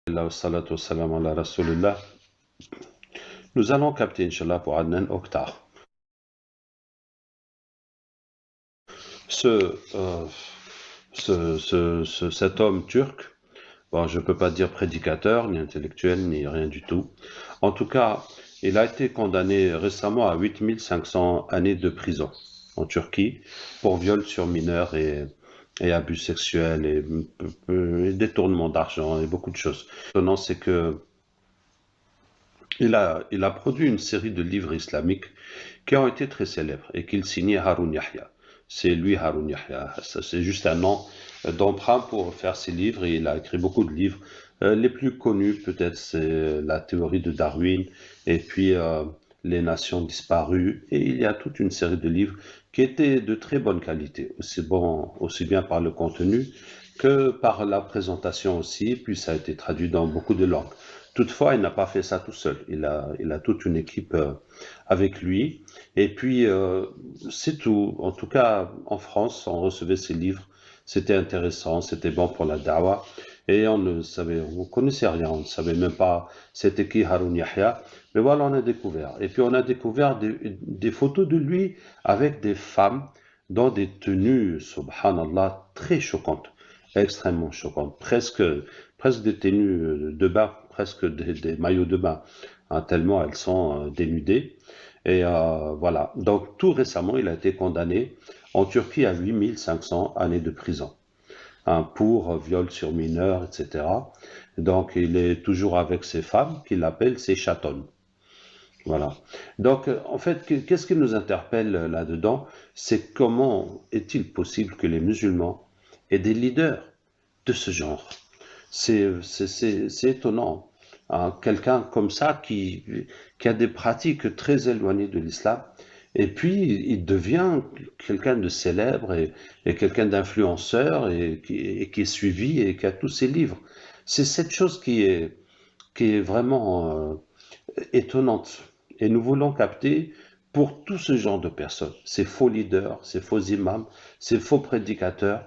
Alhamdulillah, wassalatu wassalamu ala Rasulillah. Nous allons capter, Inch'Allah, pour Adnan Oktar. Ce, euh, cet homme turc, bon, je ne peux pas dire prédicateur, ni intellectuel, ni rien du tout. En tout cas, il a été condamné récemment à 8500 années de prison en Turquie pour viol sur mineurs et abus sexuels et détournement d'argent et beaucoup de choses. Étonnant, c'est que il a produit une série de livres islamiques qui ont été très célèbres et qu'il signait Haroun Yahya. C'est lui Haroun Yahya. C'est juste un nom d'emprunt pour faire ses livres et il a écrit beaucoup de livres. Les plus connus peut-être c'est la théorie de Darwin et puis les nations disparues et il y a toute une série de livres qui étaient de très bonne qualité, aussi bien par le contenu que par la présentation aussi, puis ça a été traduit dans beaucoup de langues. Toutefois, il n'a pas fait ça tout seul. Il a toute une équipe avec lui. Et puis, c'est tout. En tout cas, en France, on recevait ses livres. C'était intéressant, c'était bon pour la dawa. Et on connaissait rien, on ne savait même pas c'était qui Haroun Yahya. Mais voilà, on a découvert. Et puis, on a découvert des photos de lui avec des femmes dans des tenues, subhanallah, très choquantes, extrêmement choquantes, presque des tenues de bain, presque des maillots de bain, hein, tellement elles sont dénudées. Et voilà. Donc, tout récemment, il a été condamné en Turquie à 8500 années de prison, hein, pour viol sur mineurs, etc. Donc, il est toujours avec ses femmes qu'il appelle ses chatonnes. Voilà. Donc, en fait, qu'est-ce qui nous interpelle là-dedans? C'est comment est-il possible que les musulmans aient des leaders de ce genre? C'est étonnant, hein. Quelqu'un comme ça qui a des pratiques très éloignées de l'islam, et puis il devient quelqu'un de célèbre et quelqu'un d'influenceur et qui est suivi et qui a tous ses livres. C'est cette chose qui est vraiment étonnante. Et nous voulons capter pour tout ce genre de personnes, ces faux leaders, ces faux imams, ces faux prédicateurs,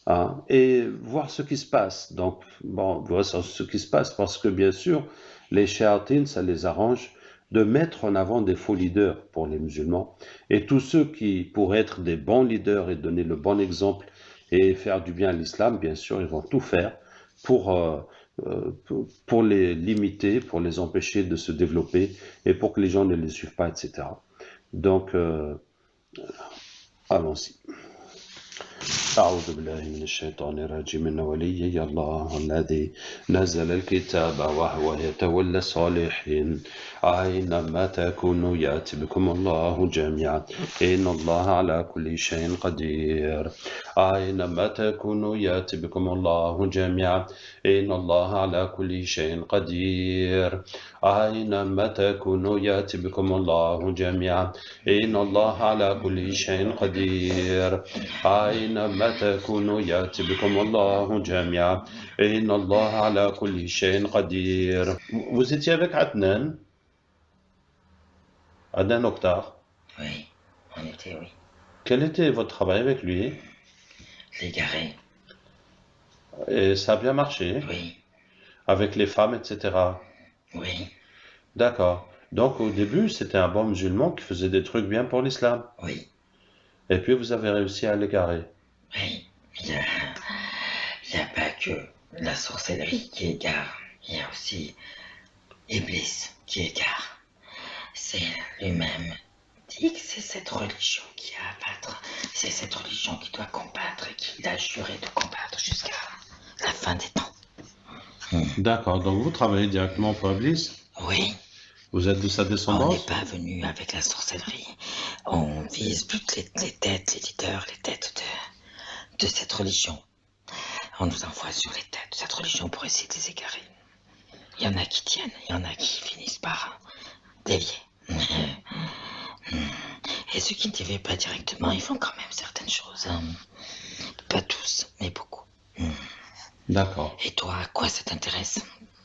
hein, et voir ce qui se passe. Donc, bon, voir ce qui se passe parce que bien sûr, les shéatines, ça les arrange de mettre en avant des faux leaders pour les musulmans. Et tous ceux qui pourraient être des bons leaders et donner le bon exemple et faire du bien à l'islam, bien sûr, ils vont tout faire pour, pour les limiter, pour les empêcher de se développer et pour que les gens ne les suivent pas, etc. Donc, allons-y. أعوذ بالله من الشيطان الرجيم إن وليي الله الذي نزل الكتاب وهو يتولى الصالحين أينما تكونوا يأتي بكم الله جميعا إن الله على كل شيء قدير أينما تكونوا يأتي بكم الله جميعا إن الله على كل شيء قدير أينما تكونوا يأتي بكم الله جميعا إن الله على كل شيء قدير أينما تكونوا يأتي بكم الله جميعا إن الله على كل شيء قدير. Vous étiez avec Adnan Oktar. Oui, on était, oui. Quel était votre travail avec lui? L'égaré, Et ça a bien marché oui, avec les femmes, etc. oui, D'accord. Donc au début, c'était un bon musulman qui faisait des trucs bien pour l'islam. oui, Et puis vous avez réussi à l'égarer. oui. Il y a pas que la sorcellerie qui égare, il y a aussi Iblis qui égare. C'est lui-même dit que c'est cette religion qui a à battre, c'est cette religion qui doit combattre et qu'il a juré de combattre jusqu'à la fin des temps. D'accord. Donc vous travaillez directement pour Iblis? Oui, Vous êtes de sa on n'est descendance? pas venu avec la sorcellerie. On vise toutes les têtes, les leaders, les têtes de cette religion. On nous envoie sur les têtes de cette religion pour essayer de les égarer. Il y en a qui tiennent, il y en a qui finissent par dévier. Et ceux qui ne dévient pas directement, ils font quand même certaines choses. Pas tous, mais beaucoup. D'accord. Et toi, à quoi ça t'intéresse?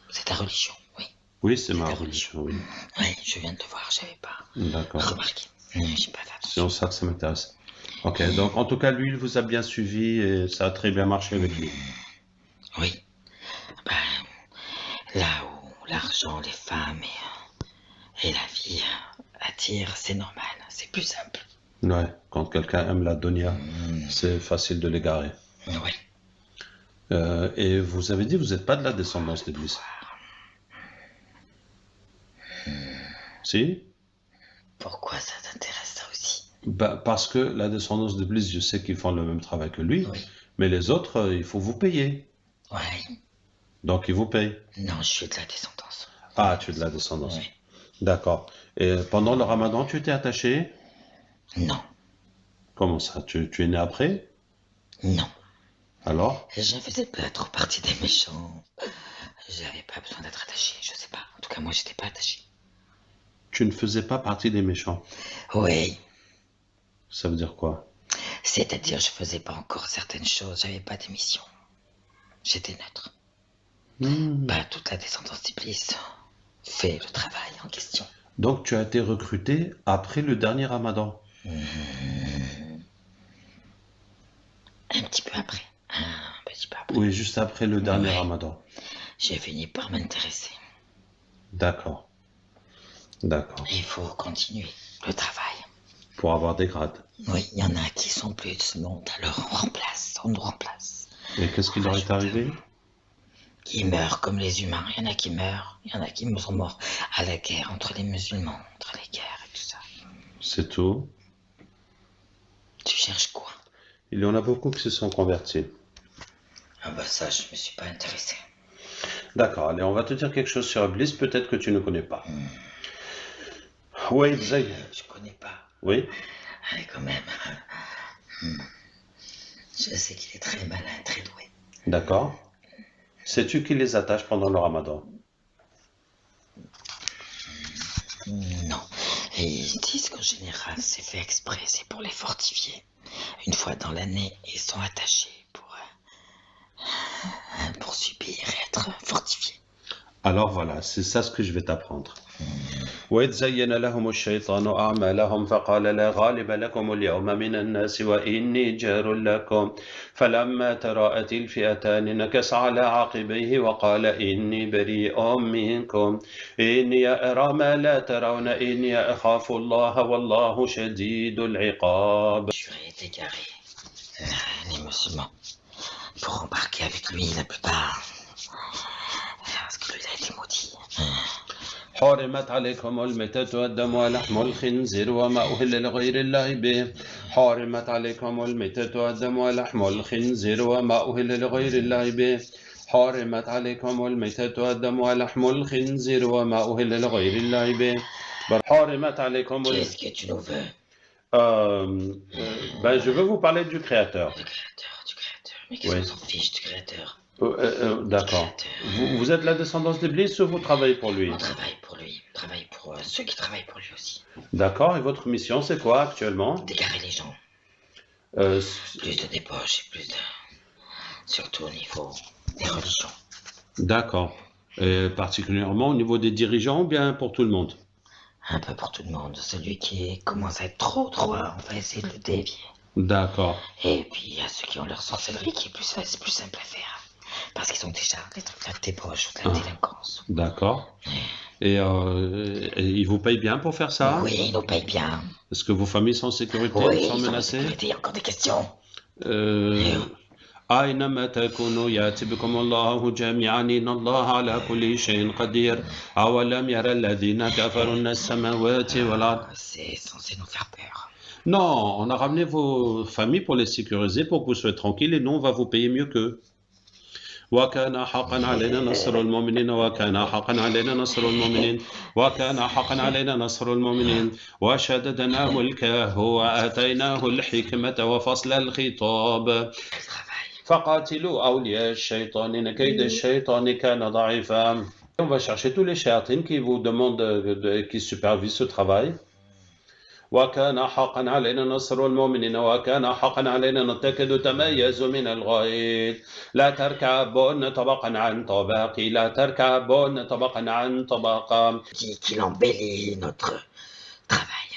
C'est ta religion, oui. Oui, c'est ma ta religion, oui. Oui, je viens de le voir, j'avais pas D'accord. remarqué. J'ai pas fait C'est attention. en ça que ça m'intéresse. Ok, donc en tout cas, lui, il vous a bien suivi et ça a très bien marché avec lui. Oui. Ben, l'argent, les femmes et la vie attirent, c'est normal, c'est plus simple. Ouais, quand quelqu'un aime la dunya, c'est facile de l'égarer. Oui. Et vous avez dit, vous n'êtes pas de la descendance d'Iblis. Si? Pourquoi ça t'intéresse ça aussi? Bah, parce que la descendance d'Iblis, je sais qu'ils font le même travail que lui, Oui. mais les autres, il faut vous payer. Oui. Donc, ils vous payent. Non, je suis de la descendance. Ah, tu es de la descendance. Oui. D'accord. Et pendant le ramadan, tu étais attaché? Non, Comment ça? Tu es né après? non. Alors? Je faisais pas trop partie des méchants. J'avais pas besoin d'être attaché, je sais pas. En tout cas, moi, j'étais pas attaché. Tu ne faisais pas partie des méchants. Oui. Ça veut dire quoi? C'est-à-dire, je faisais pas encore certaines choses, j'avais pas de mission. J'étais neutre. Pas toute la descendance d'Iblis fait le travail en question. Donc, tu as été recruté après le dernier ramadan. Un petit peu après. Un petit peu après. Oui, juste après le dernier Ouais. ramadan. J'ai fini par m'intéresser. D'accord. D'accord. Il faut continuer le travail. Pour avoir des grades. Oui, il y en a qui sont plus montent, alors on nous remplace. Et qu'est-ce qui leur est arrivé? Qui meurent comme les humains. Il y en a qui meurent, il y en a qui sont morts à la guerre entre les musulmans, entre les guerres et tout ça. C'est tout. Tu cherches quoi? Il y en a beaucoup qui se sont convertis. Ah bah ça, je me suis pas intéressé. D'accord, allez, on va te dire quelque chose sur Iblis, peut-être que tu ne connais pas. Oui, Zay. Je connais pas. Oui, Allez, quand même. Je sais qu'il est très malin, très doué. d'accord. Sais-tu qui les attache pendant le ramadan? Non. Et ils disent qu'en général, c'est fait exprès, c'est pour les fortifier. Une fois dans l'année, ils sont attachés pour subir et être fortifiés. Alors voilà, c'est ça ce que je vais t'apprendre. وإذ زين لهم الشيطان أعمالهم فقال لا غالب لكم اليوم من الناس وإني جار لكم فلما تراءت الفئتان نكص على عقبيه وقال إني بريء منكم إني أرى ما لا ترون إني أخاف الله والله شديد العقاب. Juré est égaré. Les musulmans, pour embarquer avec lui la plupart. Parce que lui, il a été maudit. حرمت عليكم الميتة والدم ولحم الخنزير وما أهل لغير الله به حرمت عليكم الميتة والدم ولحم الخنزير وما أهل لغير الله به حرمت عليكم الميتة والدم ولحم الخنزير وما أهل لغير الله به حرمت عليكم Qu'est-ce que tu nous veux? Je veux vous parler du Créateur. Du créateur. Mais qu'est-ce qu'on s'en fiche du créateur? D'accord. Vous êtes la descendance d'Iblis ou vous travaillez pour lui? On travaille pour lui. On travaille pour ceux qui travaillent pour lui aussi. D'accord. Et votre mission, c'est quoi actuellement? D'égarer les gens. Plus de débauche et plus de... Surtout au niveau des religions. D'accord. Et particulièrement au niveau des dirigeants ou bien pour tout le monde? Un peu pour tout le monde. Celui qui commence à être trop loin, on va essayer de le dévier. D'accord. Et puis il y a ceux qui ont leur sorcellerie qui est c'est plus simple à faire. Parce qu'ils ont déjà des trucs de débauche ou de la délinquance. D'accord. Et ils vous payent bien pour faire ça? Oui, ils nous payent bien. Est-ce que vos familles sont en sécurité, Oui, sont ils sont en menacées? sécurité. Il y a encore des questions. أينما تكونوا يأتي بكم الله جميعا إن الله على كل شيء قدير أولم يرى الذين كفروا أن السماوات والأرض. C'est censé nous faire peur. Non, on a ramené vos familles pour les sécuriser, pour que vous soyez tranquilles et nous, on va vous payer mieux qu'eux. وكان حقا علينا نصر المؤمنين وكان حقا علينا نصر المؤمنين وكان حقا علينا نصر المؤمنين وشددنا ملكه وآتيناه الحكمة وفصل الخطاب فقاتلوا أولياء الشيطان إن كيد الشيطان كان ضعيفا. On va chercher tous les shayatins qui vous demandent, qui supervisent ce travail. وكان حقا علينا نصر المؤمنين وكان حقا علينا نتكد تميز من الغيظ لا تركبون طبقا عن طبق لا تركبون طبقا عن طبق. Qu'il embellit notre travail.